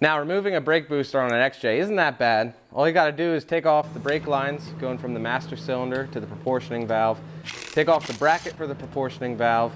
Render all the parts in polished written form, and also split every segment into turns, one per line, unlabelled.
Now, removing a brake booster on an XJ isn't that bad. All you gotta do is take off the brake lines going from the master cylinder to the proportioning valve, take off the bracket for the proportioning valve,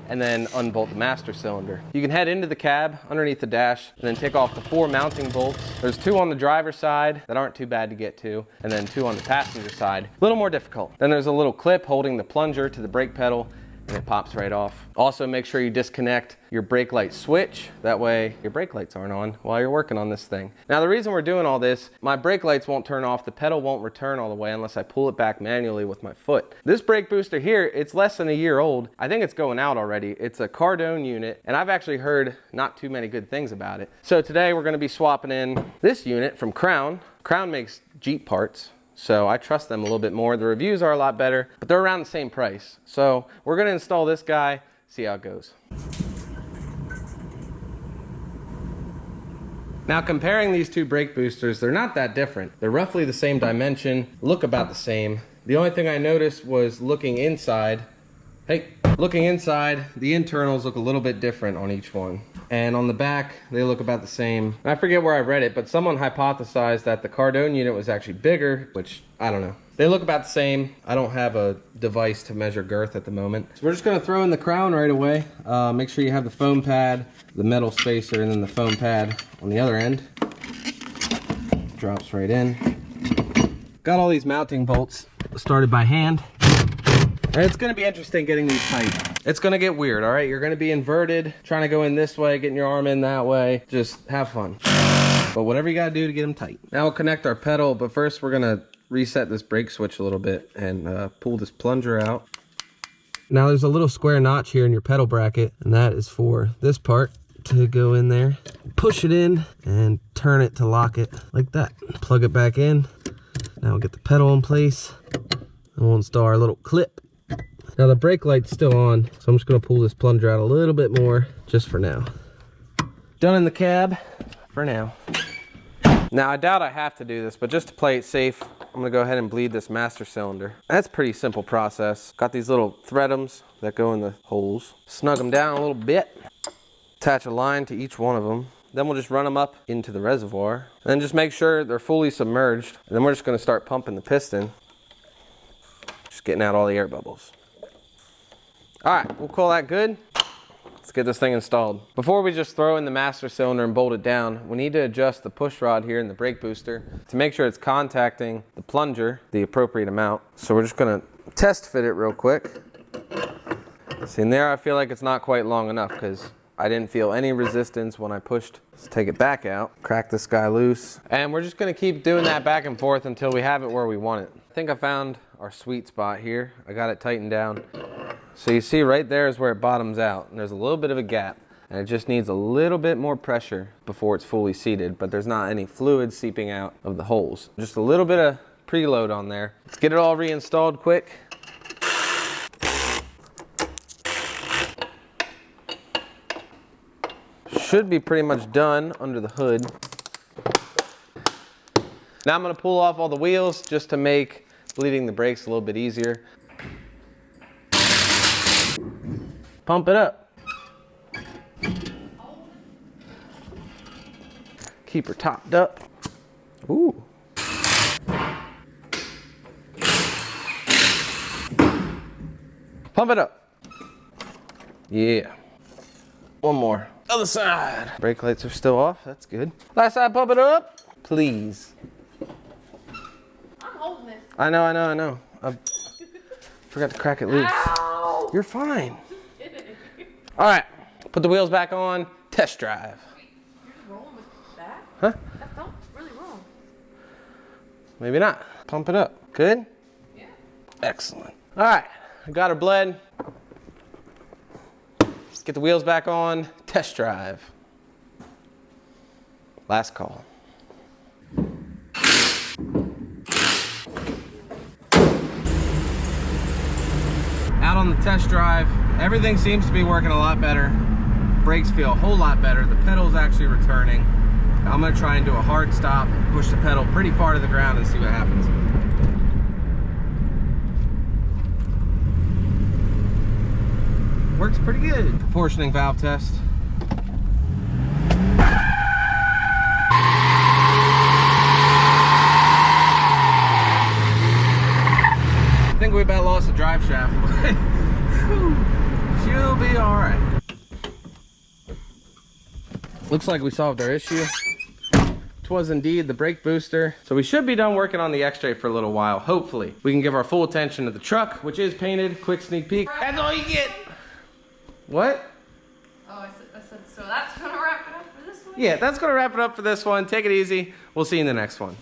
and then unbolt the master cylinder. You can head into the cab underneath the dash and then take off the 4 mounting bolts. There's 2 on the driver's side that aren't too bad to get to, and then 2 on the passenger side. A little more difficult. Then there's a little clip holding the plunger to the brake pedal, and it pops right off. Also, make sure you disconnect your brake light switch. That way your brake lights aren't on while you're working on this thing. Now, the reason we're doing all this, my brake lights won't turn off, the pedal won't return all the way unless I pull it back manually with my foot. This brake booster here, it's less than a year old. I think it's going out already. It's a Cardone unit, and I've actually heard not too many good things about it. So today we're gonna be swapping in this unit from Crown. Crown makes Jeep parts, so I trust them a little bit more. The reviews are a lot better, but they're around the same price. So we're gonna install this guy, see how it goes. Now, comparing these 2 brake boosters, they're not that different. They're roughly the same dimension, look about the same. The only thing I noticed was looking inside, the internals look a little bit different on each one. And on the back, they look about the same. I forget where I read it, but someone hypothesized that the Cardone unit was actually bigger, which I don't know. They look about the same. I don't have a device to measure girth at the moment. So we're just gonna throw in the Crown right away. Make sure you have the foam pad, the metal spacer, and then the foam pad on the other end. Drops right in. Got all these mounting bolts started by hand. And it's gonna be interesting getting these tight. It's gonna get weird, all right? You're gonna be inverted, trying to go in this way, getting your arm in that way. Just have fun. But whatever you gotta do to get them tight. Now we'll connect our pedal, but first we're gonna reset this brake switch a little bit and pull this plunger out. Now there's a little square notch here in your pedal bracket, and that is for this part to go in there. Push it in and turn it to lock it like that. Plug it back in. Now we'll get the pedal in place, and we'll install our little clip. Now the brake light's still on, so I'm just gonna pull this plunger out a little bit more, just for now. Done in the cab, for now. Now I doubt I have to do this, but just to play it safe, I'm gonna go ahead and bleed this master cylinder. That's a pretty simple process. Got these little threadums that go in the holes. Snug them down a little bit. Attach a line to each one of them. Then we'll just run them up into the reservoir. And then just make sure they're fully submerged. And then we're just gonna start pumping the piston. Just getting out all the air bubbles. All right, we'll call that good. Let's get this thing installed. Before we just throw in the master cylinder and bolt it down, we need to adjust the push rod here in the brake booster to make sure it's contacting the plunger the appropriate amount. So we're just gonna test fit it real quick. See, in there I feel like it's not quite long enough because I didn't feel any resistance when I pushed. Let's take it back out, crack this guy loose. And we're just gonna keep doing that back and forth until we have it where we want it. I think I found our sweet spot here. I got it tightened down. So you see right there is where it bottoms out, and there's a little bit of a gap, and it just needs a little bit more pressure before it's fully seated, but there's not any fluid seeping out of the holes. Just a little bit of preload on there. Let's get it all reinstalled quick. Should be pretty much done under the hood. Now I'm gonna pull off all the wheels just to make bleeding the brakes a little bit easier. Pump it up. Keep her topped up. Ooh. Pump it up. Yeah. One more. Other side. Brake lights are still off. That's good. Last side, pump it up. Please.
I'm holding this.
I know. I forgot to crack it loose.
Ow!
You're fine. All right, put the wheels back on, test drive.
You're just rolling with that?
Huh?
That felt really wrong.
Maybe not. Pump it up. Good?
Yeah.
Excellent. All right, I got her bled. Get the wheels back on, test drive. Last call. Out on the test drive, everything seems to be working a lot better. Brakes feel a whole lot better. The pedal's actually returning. I'm gonna try and do a hard stop, push the pedal pretty far to the ground and see what happens. Works pretty good. Proportioning valve test. We'll be all right. Looks like we solved our issue. It was indeed the brake booster. So we should be done working on the X-Ray for a little while. Hopefully we can give our full attention to the truck, which is painted. Quick sneak peek. That's all you get. What?
Oh, I said, so that's gonna wrap it up for this one?
Yeah, that's gonna wrap it up for this one. Take it easy. We'll see you in the next one.